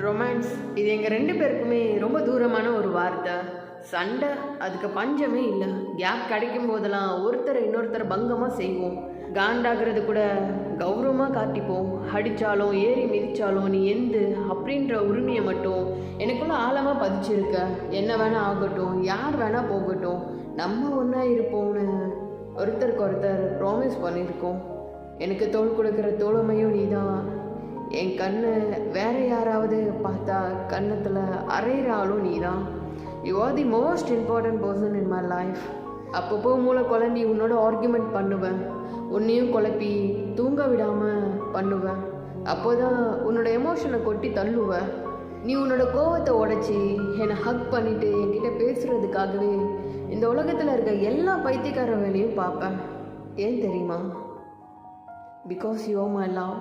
Romance இது எங்கள் 2 பேருக்குமே ரொம்ப தூரமான ஒரு வார்த்தை. சண்டை அதுக்கு பஞ்சமே இல்லை. கேப் கிடைக்கும் போதெல்லாம் ஒருத்தரை இன்னொருத்தர் பங்கமாக செய்வோம். காண்டாகிறது கூட கௌரவமாக காட்டிப்போம். அடித்தாலும் ஏறி மிதித்தாலும் நீ எந்து அப்படின்ற உரிமையை மட்டும் எனக்குள்ள ஆழமாக பதிச்சிருக்க. என்ன வேணால் ஆகட்டும், யார் வேணால் போகட்டும், நம்ம ஒன்றா இருப்போம்னு ஒருத்தருக்கு ஒருத்தர் ப்ராமிஸ் பண்ணியிருக்கோம். எனக்கு தோள் கொடுக்குற தோழமையும் நீ தான். என் கண்ணு வேற யாராவது பார்த்தா கன்னத்தில் அரைகிறாலும் நீ தான். You are the most important person in my life. அப்பப்போ மூளை குழம்பி உன்னோட ஆர்கியூமெண்ட் பண்ணுவேன். உன்னையும் குழப்பி தூங்க விடாமல் பண்ணுவேன். அப்போ தான் உன்னோட எமோஷனை கொட்டி தள்ளுவேன். நீ உன்னோட கோவத்தை உடச்சி என்னை ஹக் பண்ணிவிட்டு என்கிட்ட பேசுகிறதுக்காகவே இந்த உலகத்தில் இருக்க எல்லா பைத்தியக்கார வேலையும் பார்ப்பேன். ஏன் தெரியுமா? Because you are my love.